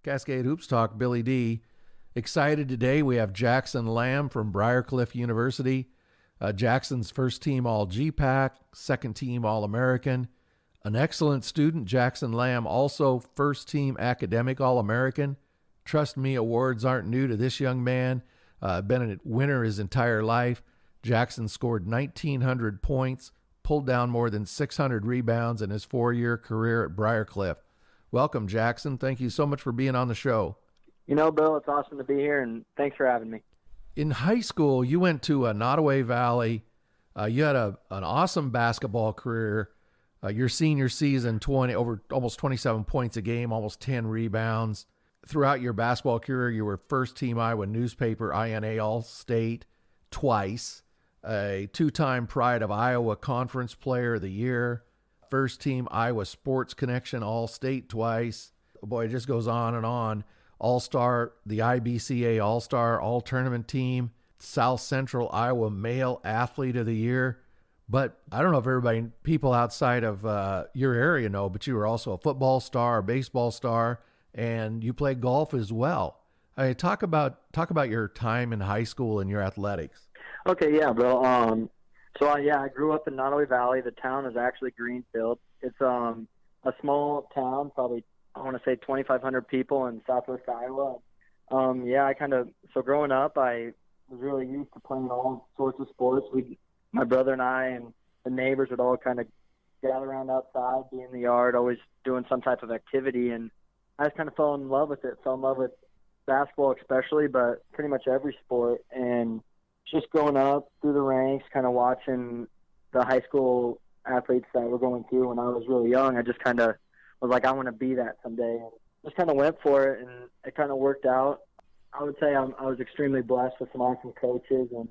Cascade Hoops Talk, Billy D. Excited today. We have Jackson Lamb from Briar University. Jackson's first team All-GPAC, second team All-American. An excellent student, Jackson Lamb, also first team academic All-American. Trust me, awards aren't new to this young man. Been a winner his entire life. Jackson scored 1,900 points, pulled down more than 600 rebounds in his 4-year career at Briar. Welcome, Jackson. Thank you so much for being on the show. You know, Bill, it's awesome to be here, and thanks for having me. In high school, you went to Nottoway Valley. You had an awesome basketball career. Your senior season, over almost 27 points a game, almost 10 rebounds. Throughout your basketball career, you were first team Iowa newspaper INA All-State twice, a 2-time Pride of Iowa Conference Player of the Year, first team Iowa Sports Connection All-State twice. Boy, it just goes on and on. All-Star, the IBCA All-Star All-Tournament Team, South Central Iowa Male Athlete of the Year. But I don't know if people outside of your area know, but you were also a football star, a baseball star, and you played golf as well. Talk about your time in high school and your athletics. Okay, yeah, Bill. I grew up in Nottoway Valley. The town is actually Greenfield. It's a small town, probably, I want to say 2,500 people in southwest Iowa. So growing up, I was really used to playing all sorts of sports. My brother and I and the neighbors would all kind of gather around outside, be in the yard, always doing some type of activity. And I just kind of fell in love with it, fell in love with basketball especially, but pretty much every sport. And just growing up through the ranks, kind of watching the high school athletes that were going through when I was really young, I just kind of was like, I want to be that someday. And just kind of went for it, and it kind of worked out. I would say I was extremely blessed with some awesome coaches and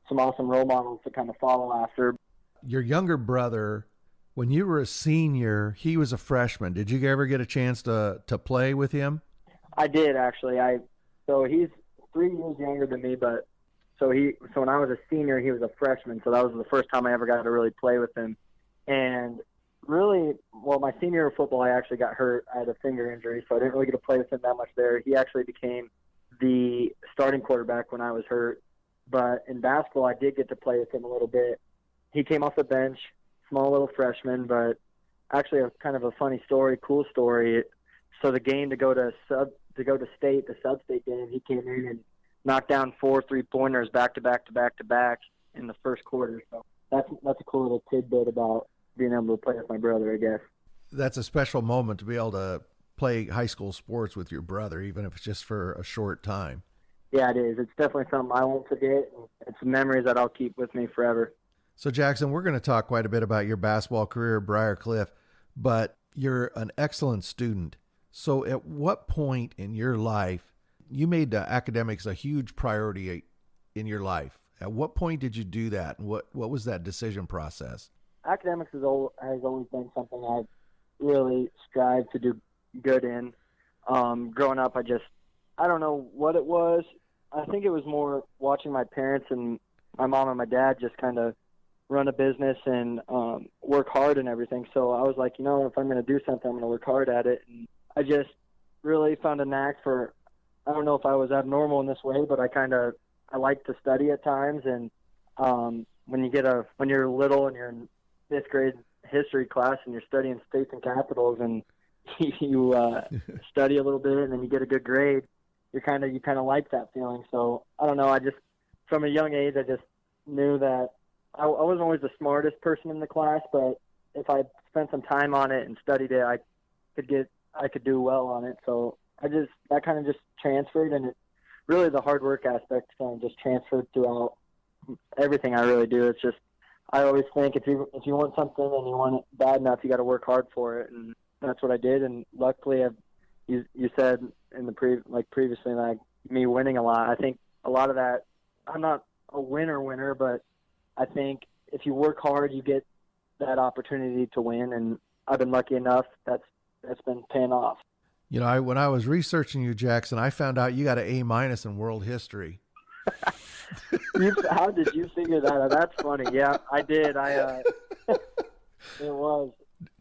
some awesome role models to kind of follow after. Your younger brother, when you were a senior, he was a freshman. Did you ever get a chance to play with him? I did, actually. So he's 3 years younger than me, but so when I was a senior, he was a freshman. So that was the first time I ever got to really play with him. And really, my senior year of football, I actually got hurt. I had a finger injury, so I didn't really get to play with him that much there. He actually became the starting quarterback when I was hurt. But in basketball, I did get to play with him a little bit. He came off the bench, small little freshman, but actually a kind of a funny story, cool story. So the game to go to state, the sub-state game, he came in and knocked down 4 3-pointers back to back in the first quarter. So that's a cool little tidbit about being able to play with my brother, I guess. That's a special moment to be able to play high school sports with your brother, even if it's just for a short time. Yeah, it is. It's definitely something I won't forget. It's memories that I'll keep with me forever. So, Jackson, we're going to talk quite a bit about your basketball career at Briar, but you're an excellent student. So at what point in your life, you made academics a huge priority in your life? At what point did you do that, and what was that decision process? Academics has always been something I've really strived to do good in. Growing up, I don't know what it was. I think it was more watching my parents and my mom and my dad just kind of run a business and work hard and everything. So I was like, if I'm going to do something, I'm going to work hard at it. And I just really found a knack for, I don't know if I was abnormal in this way, but I like to study at times. And when you're little and you're in 5th grade history class and you're studying states and capitals and you study a little bit and then you get a good grade, you kind of like that feeling. So I don't know. From a young age, I just knew that I wasn't always the smartest person in the class, but if I spent some time on it and studied it, I could do well on it. So that kind of just transferred, and really the hard work aspect kind of just transferred throughout everything I really do. It's just, I always think if you want something and you want it bad enough, you got to work hard for it, and that's what I did. And luckily, you said in the previously, like me winning a lot. I think a lot of that, I'm not a winner, but I think if you work hard, you get that opportunity to win, and I've been lucky enough that's been paying off. When I was researching you, Jackson, I found out you got an A- in world history. How did you figure that out? That's funny. Yeah, I did. It was.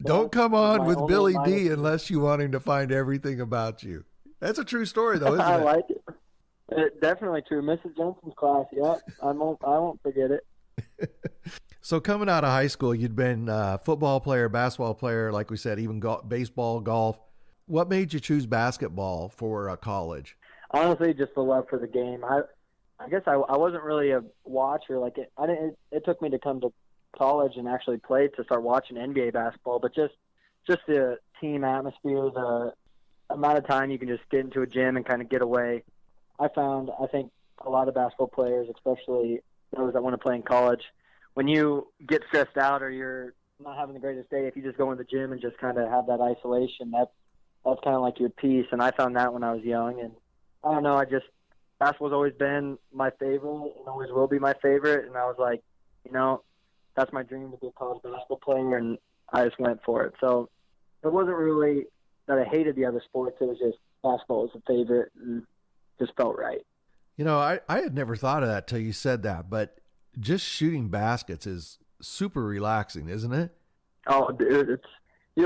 Don't come on with Billy D unless you want him to find everything about you. That's a true story, though, isn't I it? like it. Definitely true. Mrs. Johnson's class. Yep. I won't forget it. So coming out of high school, you'd been a football player, basketball player, like we said, even baseball, golf. What made you choose basketball for college? Honestly, just the love for the game. I guess I wasn't really a watcher. Like it took me to come to college and actually play to start watching NBA basketball. But just the team atmosphere, the amount of time you can just get into a gym and kind of get away. I think a lot of basketball players, especially those that want to play in college, when you get stressed out or you're not having the greatest day, if you just go in the gym and just kind of have that isolation, that's kind of like your peace. And I found that when I was young. And I don't know, basketball's always been my favorite and always will be my favorite. And I was like, that's my dream to be a college basketball player, and I just went for it. So it wasn't really that I hated the other sports. It was just basketball was a favorite and just felt right. I had never thought of that till you said that, but just shooting baskets is super relaxing, isn't it? Oh, dude,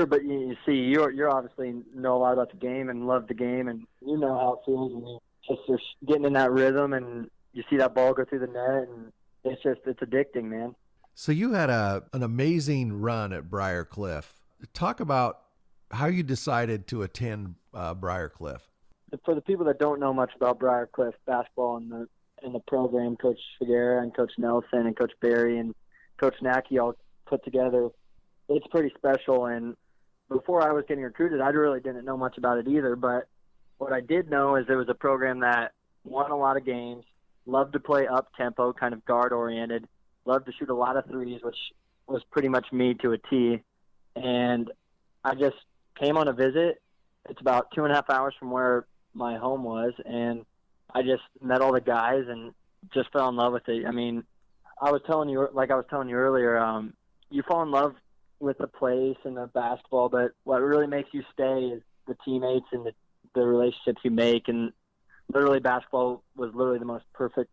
but you see, you're obviously know a lot about the game and love the game, and you know how it feels when you're getting in that rhythm and you see that ball go through the net, and it's addicting, man. So you had an amazing run at Briar Cliff. Talk about how you decided to attend Briar Cliff. For the people that don't know much about Briar Cliff basketball and the program, Coach Figuera and Coach Nelson and Coach Barry and Coach Nackey all put together, it's pretty special. And before I was getting recruited, I really didn't know much about it either. But what I did know is it was a program that won a lot of games, loved to play up-tempo, kind of guard-oriented, loved to shoot a lot of threes, which was pretty much me to a T. And I just came on a visit. It's about 2.5 hours from where my home was, and I just met all the guys and just fell in love with it. I mean, I was telling you earlier, you fall in love with the place and the basketball, but what really makes you stay is the teammates and the relationships you make. And literally, basketball was literally the most perfect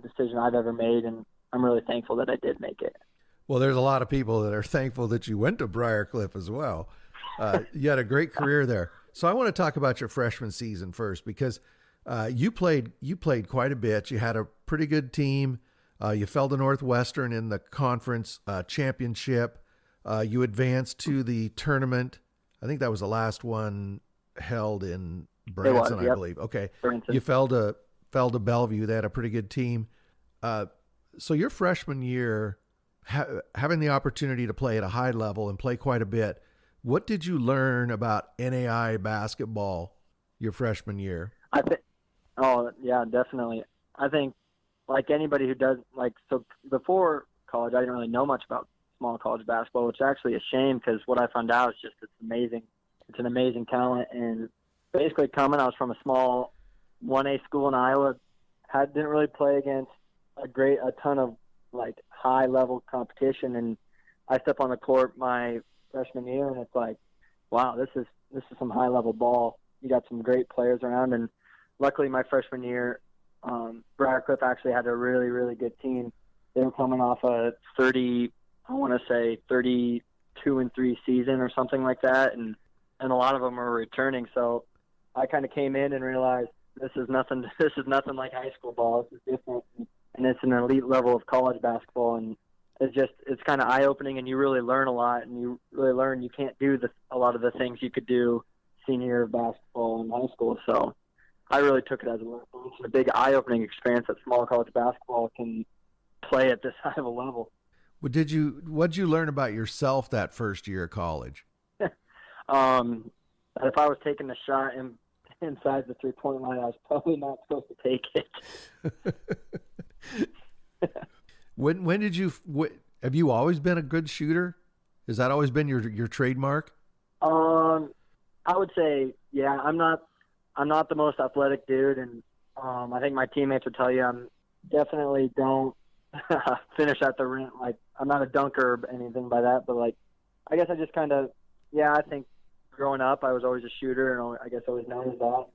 decision I've ever made, and I'm really thankful that I did make it. Well, there's a lot of people that are thankful that you went to Briar Cliff as well. You had a great career there. So I want to talk about your freshman season first, because you played quite a bit. You had a pretty good team. You fell to Northwestern in the conference championship. You advanced to the tournament. I think that was the last one held in Branson, yep. I believe. Okay. Branson. You fell to Bellevue. They had a pretty good team. So your freshman year, having the opportunity to play at a high level and play quite a bit, what did you learn about NAI basketball your freshman year? Oh, yeah, definitely. I think like anybody who does, so before college, I didn't really know much about small college basketball, which is actually a shame, because what I found out is just it's amazing. It's an amazing talent. And basically I was from a small 1A school in Iowa, didn't really play against a ton of high level competition, and I step on the court my freshman year, and it's like, wow, this is some high level ball. You got some great players around, and luckily my freshman year, Briar Cliff actually had a really, really good team. They were coming off a 32-3 season or something like that, and a lot of them were returning. So I kind of came in and realized this is nothing like high school ball. This is different, and it's an elite level of college basketball, and it's kind of eye-opening, and you really learn a lot, and you really learn you can't do a lot of the things you could do senior year of basketball in high school. So I really took it as a big eye-opening experience that small college basketball can play at this high of a level. What did you learn about yourself that first year of college? If I was taking the shot inside the three-point line, I was probably not supposed to take it. When did you have you always been a good shooter? Has that always been your trademark? I would say, yeah. I'm not the most athletic dude, and I think my teammates would tell you I'm definitely don't finish at the rim. I'm not a dunker or anything by that, but I guess I just kind of, yeah. I think growing up I was always a shooter, and I guess always known as that.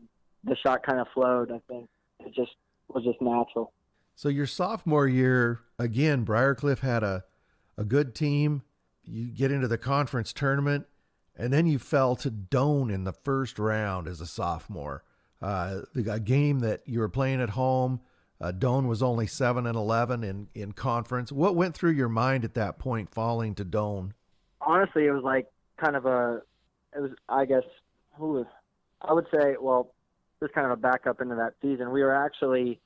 The shot kind of flowed. I think it just was just natural. So your sophomore year, again, Briar Cliff had a good team. You get into the conference tournament, and then you fell to Doane in the first round as a sophomore. A game that you were playing at home. Doane was only 7-11 in conference. What went through your mind at that point, falling to Doane? Honestly, it was like kind of I guess, I would say, well, just kind of a backup into that season. We were actually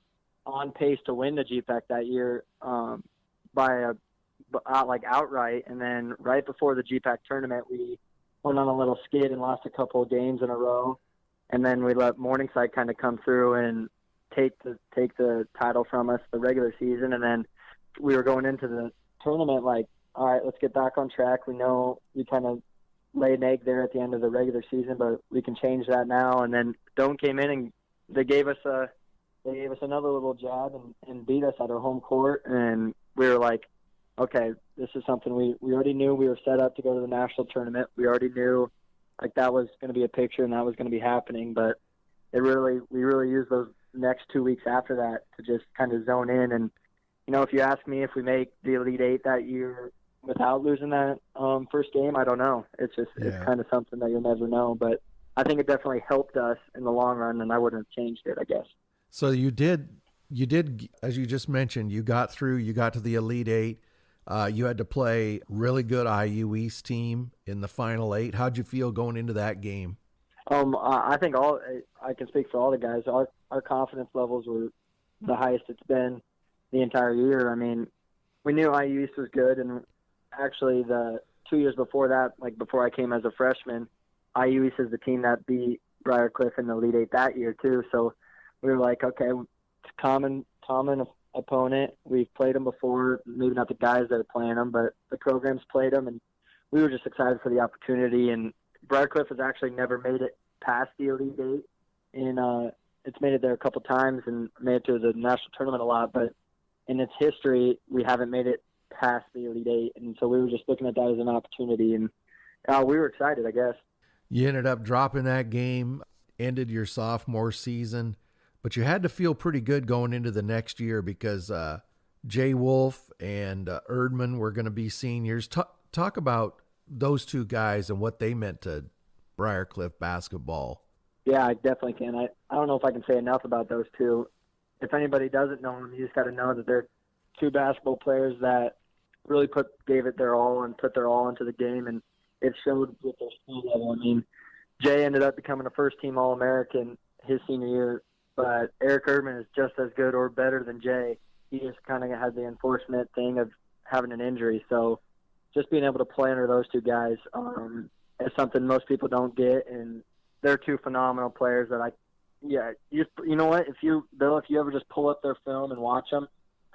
on pace to win the GPAC that year by outright, and then right before the GPAC tournament, we went on a little skid and lost a couple of games in a row, and then we let Morningside kind of come through and take the title from us the regular season, and then we were going into the tournament like, all right, let's get back on track. We know we kind of laid an egg there at the end of the regular season, but we can change that now. And then Doane came in and they gave us another little jab and beat us at our home court, and we were like, okay, this is something we already knew. We were set up to go to the national tournament. We already knew like that was going to be a picture and that was going to be happening, but we really used those next 2 weeks after that to just kind of zone in. And if you ask me if we make the Elite Eight that year without losing that first game, I don't know. It's kind of something that you'll never know, but I think it definitely helped us in the long run, and I wouldn't have changed it, I guess. So you did, as you just mentioned, you got to the Elite Eight. You had to play really good IU East team in the Final Eight. How'd you feel going into that game? I think I can speak for all the guys. Our confidence levels were the highest it's been the entire year. I mean, we knew IU East was good, and actually the 2 years before that, like before I came as a freshman, IU East is the team that beat Briar in the Elite Eight that year too. So we were like, okay, it's common opponent. We've played them before, maybe not the guys that are playing them, but the programs played them, and we were just excited for the opportunity. And Briar has actually never made it past the Elite Eight, and it's made it there a couple times and made it to the national tournament a lot, but in its history, we haven't made it past the Elite Eight, and so we were just looking at that as an opportunity, and we were excited, I guess. You ended up dropping that game, ended your sophomore season, but you had to feel pretty good going into the next year because Jay Wolf and Erdman were going to be seniors. Talk about those two guys and what they meant to Briarcliff basketball. Yeah, I definitely can. I don't know if I can say enough about those two. If anybody doesn't know them, you just got to know that they're two basketball players that really gave it their all and put their all into the game, and it showed with their skill level. I mean, Jay ended up becoming a first-team All-American his senior year, but Eric Erdman is just as good or better than Jay. He just kind of had the unfortunate thing of having an injury. So just being able to play under those two guys is something most people don't get, and they're two phenomenal players that you know what, if you ever just pull up their film and watch them,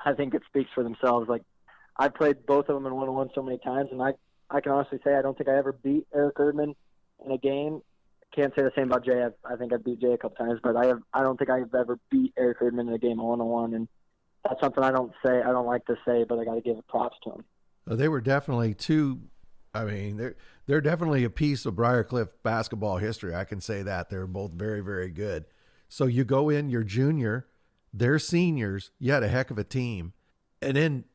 I think it speaks for themselves. Like, I played both of them in one-on-one so many times, and I can honestly say I don't think I ever beat Eric Erdman in a game. Can't say the same about Jay. I think I've beat Jay a couple times, but I don't think I've ever beat Eric Erdman in a game one-on-one, and that's something I don't like to say, but I got to give props to him. Well, they were definitely two. I mean, they're definitely a piece of Briarcliff basketball history. I can say that. They're both very, very good. So you go in, you're junior, they're seniors. You had a heck of a team. And then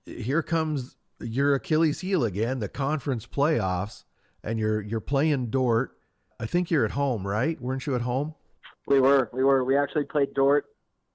here comes your Achilles heel again, the conference playoffs, and you're playing Dort. I think you're at home, right? Weren't you at home? We were. We actually played Dort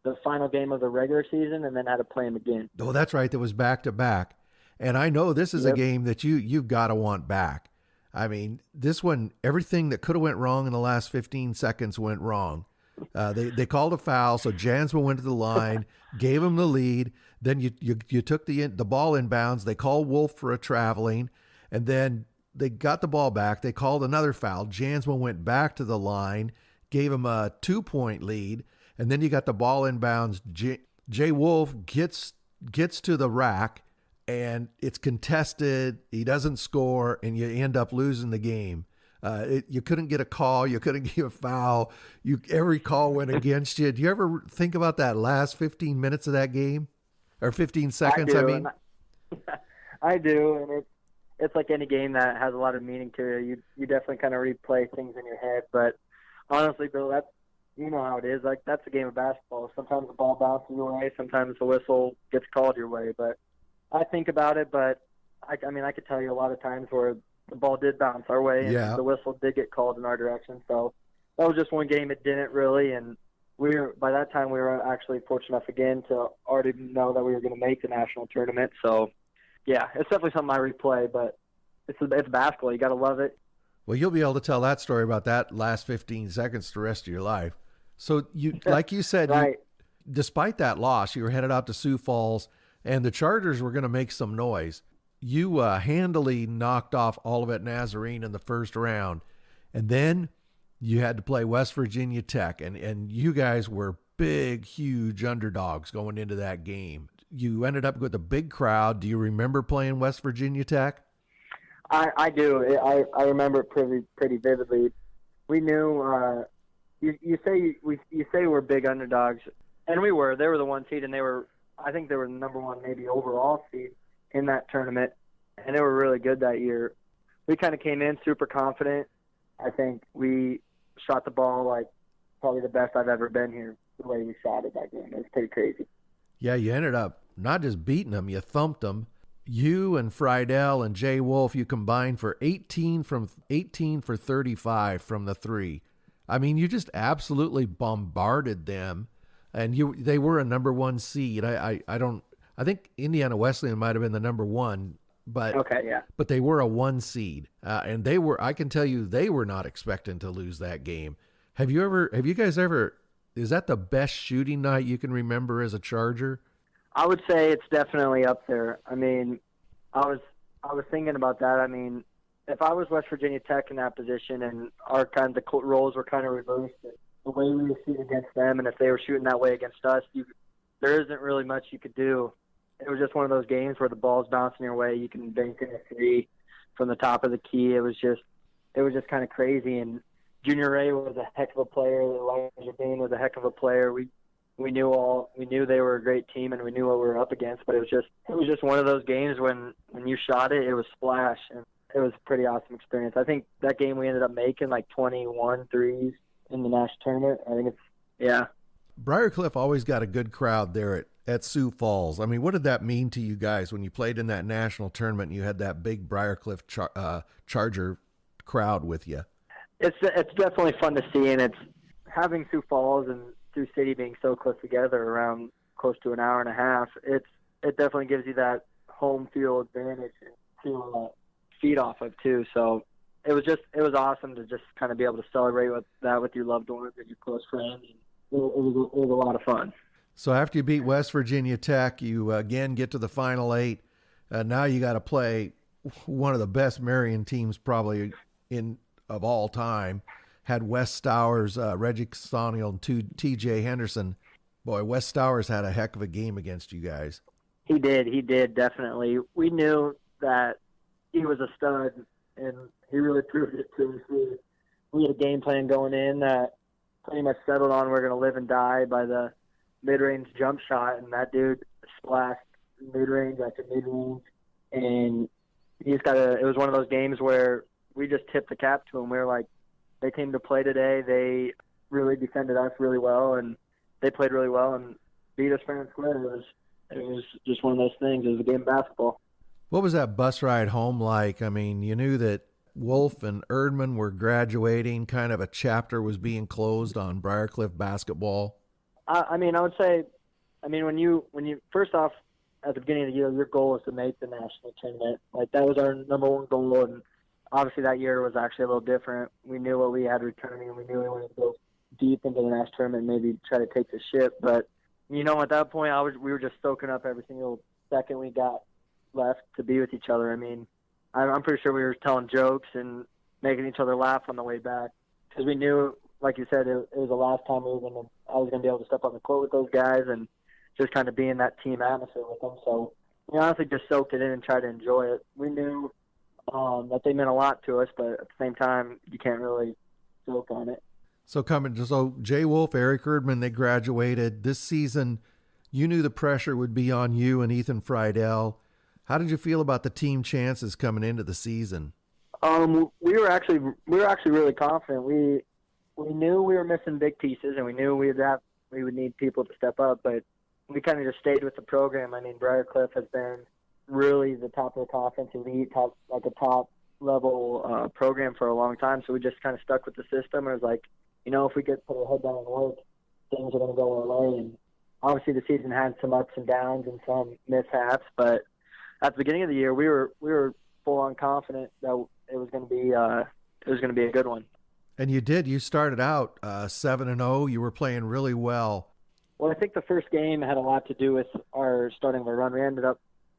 the final game of the regular season and then had to play them again. Oh, that's right. That was back-to-back. And I know this is a game that you've got to want back. I mean, this one, everything that could have went wrong in the last 15 seconds went wrong. They called a foul, so Jansma went to the line, gave him the lead. Then you took the ball inbounds. They called Wolf for a traveling, and then they got the ball back. They called another foul. Jansma went back to the line, gave him a 2-point lead, and then you got the ball inbounds. Jay Wolf gets to the rack, and it's contested. He doesn't score, and you end up losing the game. You couldn't get a call. You couldn't get a foul. Every call went against you. Do you ever think about that last 15 minutes of that game? Or 15 seconds, I mean? I do, and it's like any game that has a lot of meaning to it. You definitely kind of replay things in your head. But honestly, Bill, you know how it is. Like, that's a game of basketball. Sometimes the ball bounces your way. Sometimes the whistle gets called your way. But I think about it, but I mean, I could tell you a lot of times where the ball did bounce our way, and Yeah. the whistle did get called in our direction. So that was just one game it didn't really, and by that time we were actually fortunate enough again to already know that we were going to make the national tournament. So yeah, it's definitely something I replay, but it's basketball. You got to love it. Well, you'll be able to tell that story about that last 15 seconds the rest of your life. So you, like you said, Right. despite that loss, you were headed out to Sioux Falls, and the Chargers were going to make some noise. You handily knocked off Olivet Nazarene in the first round, and then you had to play West Virginia Tech, and you guys were big, huge underdogs going into that game. You ended up with a big crowd. Do you remember playing West Virginia Tech? I do. I remember it pretty vividly. We knew. You say we're big underdogs, and we were. They were the 1 seed, and I think they were the number 1 maybe overall seed in that tournament, and they were really good that year. We kind of came in super confident. I think we shot the ball like probably the best I've ever been here. The way we shot it that game, it was pretty crazy. Yeah, you ended up not just beating them, you thumped them. You and Friedel and Jay Wolf, you combined for 18 for 35 from the three. I mean, you just absolutely bombarded them, and they were a number 1 seed. I think Indiana Wesleyan might have been the number 1, but okay, yeah. But they were a 1 seed, and I can tell you, they were not expecting to lose that game. Have you guys ever? Is that the best shooting night you can remember as a Charger? I would say it's definitely up there. I mean, I was thinking about that. I mean, if I was West Virginia Tech in that position and our kind of roles were kind of reversed, the way we were shooting against them, and if they were shooting that way against us, there isn't really much you could do. It was just one of those games where the ball's bouncing your way. You can bank in a 3 from the top of the key. It was just kind of crazy. And Junior Ray was a heck of a player. Elijah Bean was a heck of a player. We knew they were a great team, and we knew what we were up against. But it was just one of those games when you shot it, it was splash, and it was a pretty awesome experience. I think that game we ended up making like 21 threes in the national tournament. I think yeah. Briarcliff always got a good crowd there at Sioux Falls. I mean, what did that mean to you guys when you played in that national tournament and you had that big Briarcliff Charger crowd with you? It's definitely fun to see, and it's having Sioux Falls and Sioux City being so close together, around close to an hour and a half. It definitely gives you that home field advantage to feed off of too. So it was awesome to just kind of be able to celebrate with your loved ones and your close friends. It was a lot of fun. So after you beat West Virginia Tech, you again get to the Final 8. Now you got to play one of the best Marion teams probably of all time. Had Wes Stowers, Reggie Castaniel, and T.J. Henderson. Boy, Wes Stowers had a heck of a game against you guys. He did, definitely. We knew that he was a stud, and he really proved it to us. We had a game plan going in that pretty much settled on we're going to live and die by the mid-range jump shot, and that dude splashed mid-range after mid-range, and it was one of those games where we just tipped the cap to him. We were like, they came to play today. They really defended us really well, and they played really well and beat us fair and square. It was just one of those things. It was a game of basketball. What was that bus ride home like? I mean, you knew that Wolf and Erdman were graduating. Kind of a chapter was being closed on Briarcliff basketball. I would say, when you first off, at the beginning of the year, your goal was to make the national tournament. Like, that was our number 1 goal, and obviously that year was actually a little different. We knew what we had returning, and we knew we wanted to go deep into the national tournament and maybe try to take the ship. But, at that point, we were just soaking up every single second we got left to be with each other. I mean, I'm pretty sure we were telling jokes and making each other laugh on the way back, because we knew, like you said, it was the last time I was going to be able to step on the court with those guys and just kind of be in that team atmosphere with them. So we honestly just soaked it in and tried to enjoy it. We knew that they meant a lot to us, but at the same time, you can't really soak on it. So Jay Wolf, Eric Erdman, they graduated this season. You knew the pressure would be on you and Ethan Friedel. How did you feel about the team chances coming into the season? We were actually really confident. We knew we were missing big pieces, and we knew we would need people to step up, but we kind of just stayed with the program. I mean, Briarcliff has been really the top of the conference, elite, top level program for a long time, so we just kind of stuck with the system. It was like, if we put our head down and work, things are going to go our way. And obviously the season had some ups and downs and some mishaps, but at the beginning of the year, we were full on confident that it was going to be a good one. And you did. You started out 7-0. You were playing really well. Well, I think the first game had a lot to do with our starting of our run.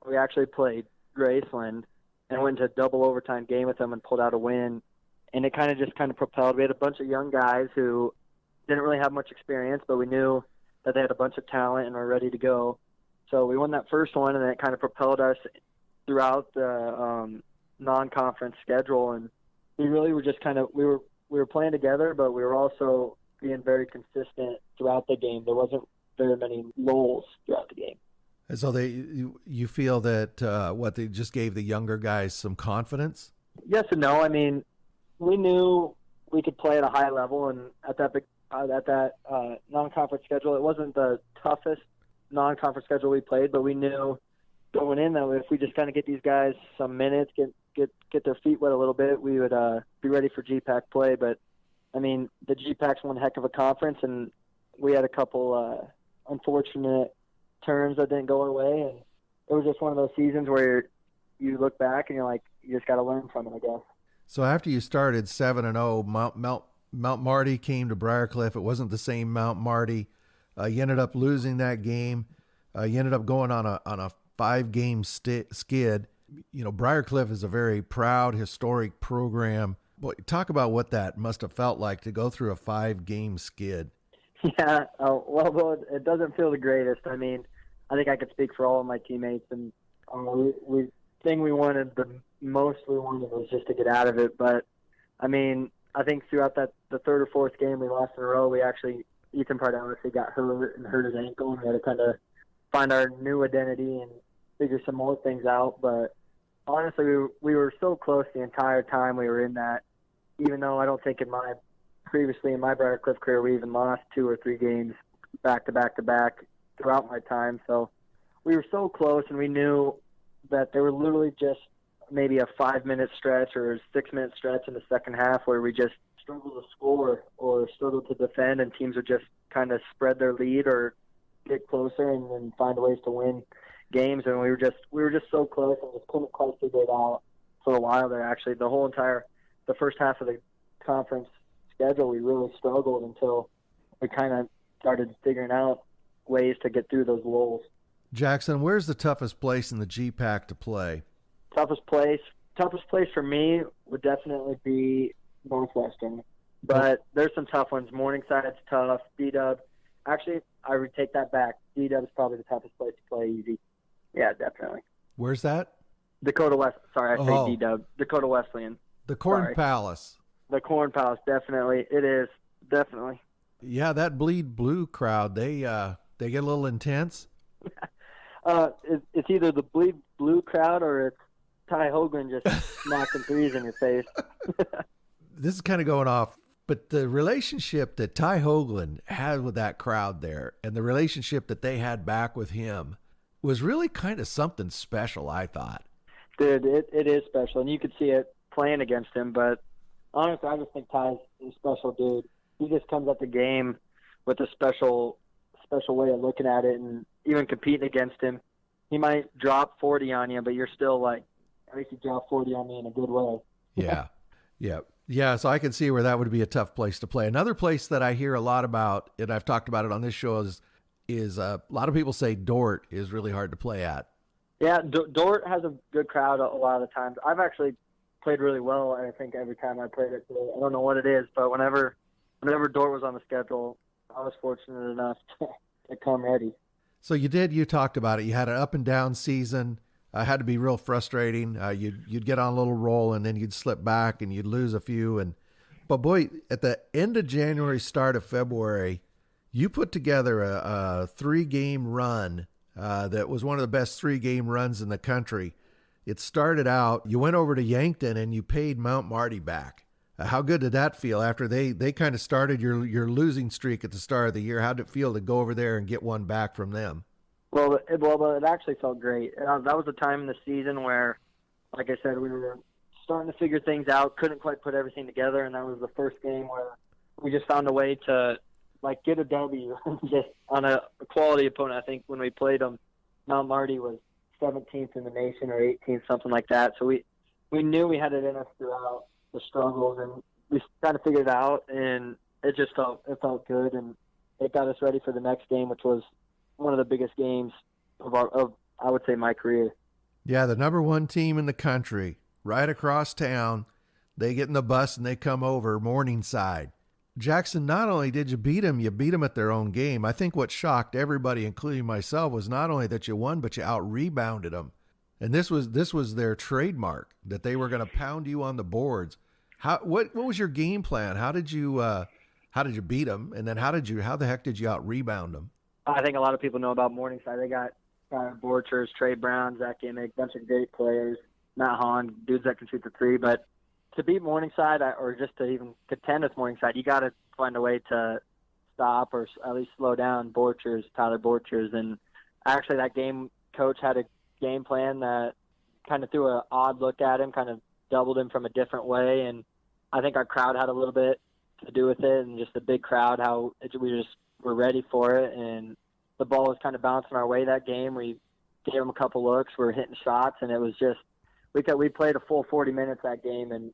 We actually played Graceland and went to a double overtime game with them and pulled out a win. And it kind of propelled. We had a bunch of young guys who didn't really have much experience, but we knew that they had a bunch of talent and were ready to go. So we won that first one, and then it kind of propelled us throughout the non-conference schedule. And we really were just we were playing together, but we were also being very consistent throughout the game. There wasn't very many lulls throughout the game. And so you feel that they just gave the younger guys some confidence? Yes and no. I mean, we knew we could play at a high level, and at that non-conference schedule, it wasn't the toughest non-conference schedule we played, but we knew going in that if we just kind of get these guys some minutes, get their feet wet a little bit, we would be ready for GPAC play. But I mean, the GPAC's one heck of a conference, and we had a couple unfortunate turns that didn't go our way, and it was just one of those seasons where you look back and you're like, you just got to learn from it, I guess. So after you started 7-0, Mount Marty came to Briarcliff. It wasn't the same Mount Marty. You ended up losing that game. You ended up going on a 5-game skid. Briarcliff is a very proud, historic program. Boy, talk about what that must have felt like to go through a 5-game skid. Yeah, well, it doesn't feel the greatest. I mean, I think I could speak for all of my teammates, and we wanted the most we wanted was just to get out of it. But I mean, I think throughout the third or fourth game we lost in a row, Ethan Pardell got hurt and hurt his ankle, and we had to kind of find our new identity and figure some more things out. But honestly, we were so close the entire time we were in that, even though I don't think previously in my Briarcliff career we even lost 2 or 3 games back to back to back throughout my time. So we were so close, and we knew that there were literally just maybe a 5-minute stretch or a 6-minute stretch in the second half where we just struggled to score or struggled to defend, and teams would just kind of spread their lead or get closer and then find ways to win games. And we were just so close and just couldn't quite figure it out for a while there. Actually, the first half of the conference schedule, we really struggled until we kind of started figuring out ways to get through those lulls. Jackson, where's the toughest place in the GPAC to play? Toughest place for me would definitely be Northwestern, but there's some tough ones. Morningside's tough. D-Dub. Actually, I would take that back. D-Dub is probably the toughest place to play easy. Yeah, definitely. Where's that? Dakota West. Sorry, I say D-Dub. Dakota Wesleyan. The Corn Palace. The Corn Palace, definitely. It is, definitely. Yeah, that Bleed Blue crowd, they get a little intense. It's either the Bleed Blue crowd or it's Ty Hoagland just smacking threes in your face. This is kind of going off, but the relationship that Ty Hoagland had with that crowd there and the relationship that they had back with him was really kind of something special, I thought. Dude, it is special, and you could see it playing against him, but honestly, I just think Ty's a special dude. He just comes at the game with a special way of looking at it, and even competing against him, he might drop 40 on you, but you're still like, at least you drop 40 on me in a good way. Yeah. So I can see where that would be a tough place to play. Another place that I hear a lot about, and I've talked about it on this show, is a lot of people say Dort is really hard to play at. Yeah, Dort has a good crowd a lot of the times. I've actually played really well, I think, every time I played it. I don't know what it is, but whenever Dort was on the schedule, I was fortunate enough to come ready. So you talked about it. You had an up and down season. Had to be real frustrating. You'd get on a little roll and then you'd slip back and you'd lose a few. But boy, at the end of January, start of February, you put together a 3-game run that was one of the best 3-game runs in the country. It started out, you went over to Yankton and you paid Mount Marty back. How good did that feel after they kind of started your losing streak at the start of the year? How did it feel to go over there and get one back from them? Well, it actually felt great. That was a time in the season where, like I said, we were starting to figure things out, couldn't quite put everything together, and that was the first game where we just found a way to get a W just on a quality opponent. I think when we played them, Mount Marty was 17th in the nation or 18th, something like that. So we knew we had it in us throughout the struggles, and we kind of figured it out, and it felt good, and it got us ready for the next game, which was one of the biggest games of I would say my career. Yeah, the number one team in the country, right across town. They get in the bus and they come over Morningside. Jackson, not only did you beat them at their own game. I think what shocked everybody, including myself, was not only that you won, but you out-rebounded them. And this was their trademark, that they were going to pound you on the boards. What was your game plan? How did you beat them? And then how the heck did you out-rebound them? I think a lot of people know about Morningside. They got Borchers, Trey Brown, Zach Emick, bunch of great players, Matt Hahn, dudes that can shoot the three. But to beat Morningside, or just to even contend with Morningside, you got to find a way to stop or at least slow down Tyler Borchers. And actually that game, coach had a game plan that kind of threw an odd look at him, kind of doubled him from a different way. And I think our crowd had a little bit to do with it, and just the big crowd, we just were ready for it. And the ball was kind of bouncing our way that game. We gave them a couple looks. We were hitting shots, and it was just we played a full 40 minutes that game, and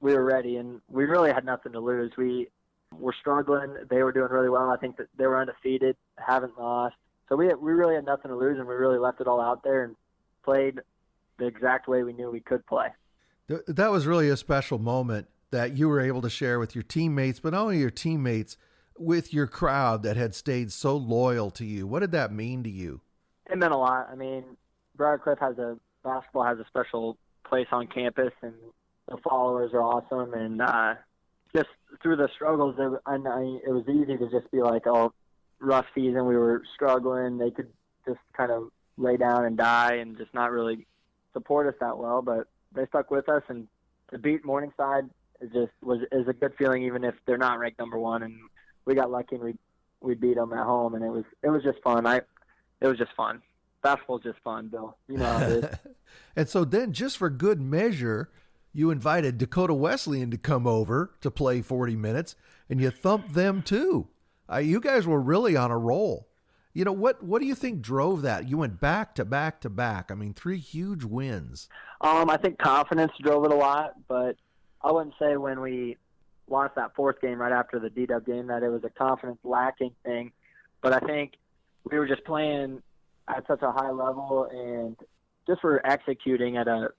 we were ready, and we really had nothing to lose. We were struggling. They were doing really well. I think that they were undefeated, haven't lost. So we really had nothing to lose, and we really left it all out there and played the exact way we knew we could play. That was really a special moment that you were able to share with your teammates, but not only your teammates, with your crowd that had stayed so loyal to you. What did that mean to you? It meant a lot. I mean, Briar Cliff basketball has a special place on campus, and the followers are awesome. And just through the struggles, it was easy to just be like, oh, rough season, we were struggling. They could just kind of lay down and die and just not really support us that well. But they stuck with us, and to beat Morningside is a good feeling, even if they're not ranked number one. And we got lucky and we beat them at home, and it was just fun. It was just fun. Basketball's just fun, Bill. You know how it is. And so then, just for good measure, you invited Dakota Wesleyan to come over to play 40 minutes, and you thumped them too. You guys were really on a roll. You know, what do you think drove that? You went back to back to back. I mean, 3 huge wins. I think confidence drove it a lot, but I wouldn't say when we lost that 4th game right after the D-Dub game that it was a confidence lacking thing. But I think we were just playing at such a high level, and just were executing at a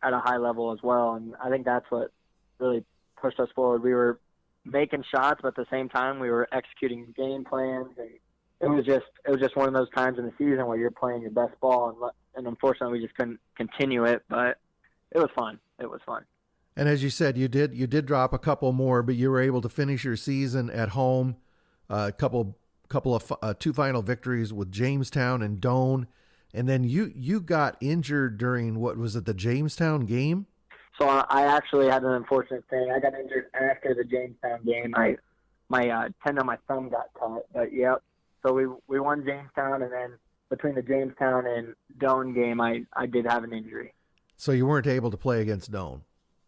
high level as well. And I think that's what really pushed us forward. We were making shots, but at the same time we were executing game plans, and it was just one of those times in the season where you're playing your best ball, and unfortunately we just couldn't continue it. But it was fun. It was fun. And as you said, you did drop a couple more, but you were able to finish your season at home. A couple of 2 final victories with Jamestown and Doane, and then you got injured during, what was it, the Jamestown game? So I actually had an unfortunate thing. I got injured after the Jamestown game. My tendon on my thumb got cut, but yep. So we won Jamestown, and then between the Jamestown and Doane game, I did have an injury. So you weren't able to play against Doane?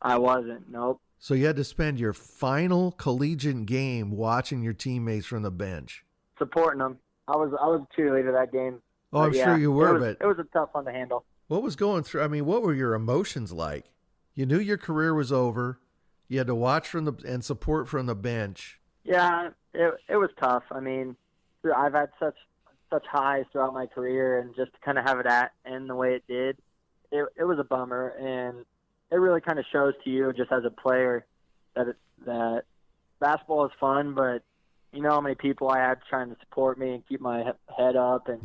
I wasn't, nope. So you had to spend your final collegiate game watching your teammates from the bench. Supporting them. I was a cheerleader that game. Oh, I'm sure you were, but it was a tough one to handle. What was going through? I mean, what were your emotions like? You knew your career was over. You had to watch and support from the bench. Yeah, it was tough. I mean, I've had such highs throughout my career, and just to kind of have it end the way it did, it was a bummer. And it really kind of shows to you, just as a player, that basketball is fun, but you know how many people I had trying to support me and keep my head up and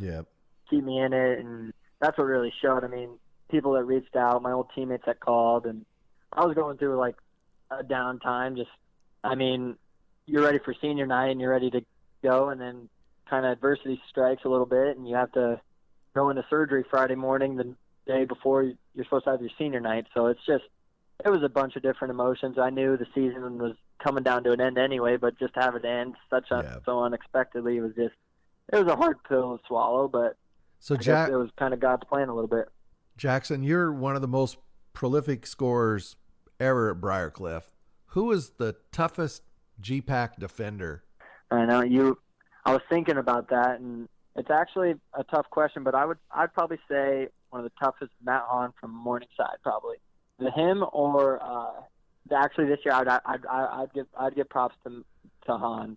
keep me in it, and that's what really showed. I mean, people that reached out, my old teammates that called, and I was going through like a downtime. I mean, you're ready for senior night and you're ready to go, and then kind of adversity strikes a little bit, and you have to go into surgery Friday morning, the day before you're supposed to have your senior night. So it was a bunch of different emotions. I knew the season was coming down to an end anyway, but just to have it end so unexpectedly, it was a hard pill to swallow, but so it was kind of God's plan a little bit. Jackson, you're one of the most prolific scorers ever at Briarcliff. Who was the toughest GPAC defender? I know I was thinking about that, and it's actually a tough question, but I'd probably say one of the toughest, Matt Hahn from Morningside, probably. Him or actually this year I'd give props to Hahn.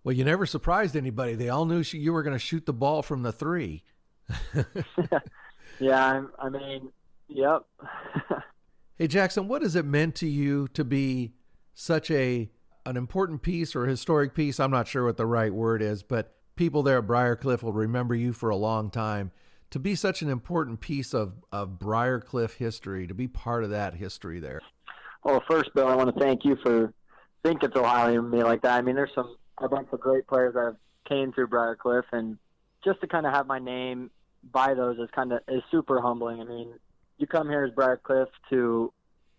Well, you never surprised anybody. They all knew you were going to shoot the ball from the 3. Yeah, I mean, yep. Hey, Jackson, what has it meant to you to be such an important piece or a historic piece? I'm not sure what the right word is, but people there at Briarcliff will remember you for a long time. To be such an important piece of Briarcliff history, to be part of that history there. Well, first, Bill, I want to thank you for thinking so highly of me like that. I mean, there's a bunch of great players that have came through Briarcliff, and just to kind of have my name by those is super humbling. I mean, you come here as Briarcliff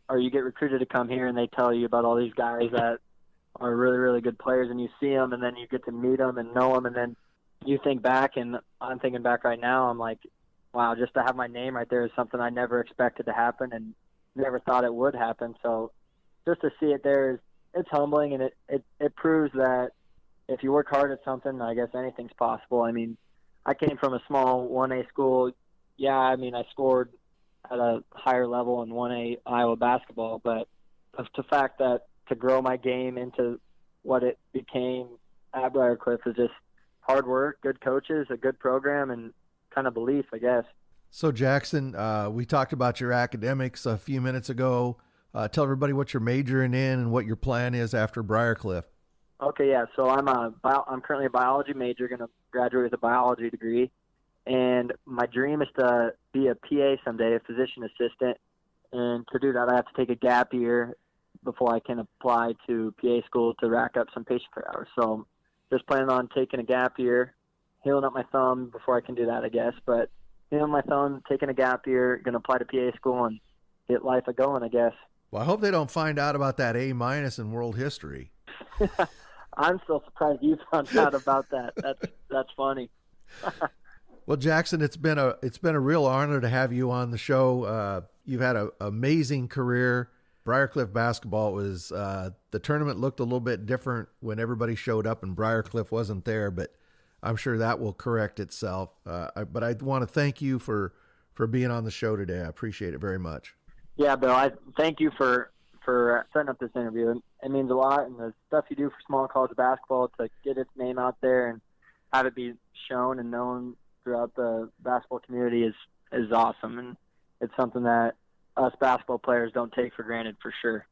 or you get recruited to come here, and they tell you about all these guys that are really, really good players, and you see them, and then you get to meet them and know them, and then you think back, and I'm thinking back right now, I'm like, wow, just to have my name right there is something I never expected to happen and never thought it would happen. So just to see it there it's humbling, and it proves that if you work hard at something, I guess anything's possible. I mean, I came from a small 1A school. Yeah, I mean, I scored at a higher level in 1A Iowa basketball, but the fact that to grow my game into what it became at Briarcliff is just hard work, good coaches, a good program, and kind of belief, I guess. So, Jackson, we talked about your academics a few minutes ago. Tell everybody what you're majoring in and what your plan is after Briarcliff. Okay, yeah. So I'm currently a biology major, going to graduate with a biology degree, and my dream is to be a PA someday, a physician assistant. And to do that, I have to take a gap year before I can apply to PA school to rack up some patient care hours. So just planning on taking a gap year, healing up my thumb before I can do that, I guess. But healing my thumb, taking a gap year, going to apply to PA school and get life a-going, I guess. Well, I hope they don't find out about that A- in world history. I'm still surprised you found out about that. That's funny. Well, Jackson, it's been a real honor to have you on the show. You've had an amazing career. Briarcliff basketball was the tournament looked a little bit different when everybody showed up and Briarcliff wasn't there, but I'm sure that will correct itself. But I want to thank you for being on the show today. I appreciate it very much. Yeah, Bill, I thank you for setting up this interview. It means a lot, and the stuff you do for small college basketball to get its name out there and have it be shown and known throughout the basketball community is awesome, and it's something that us basketball players don't take for granted for sure.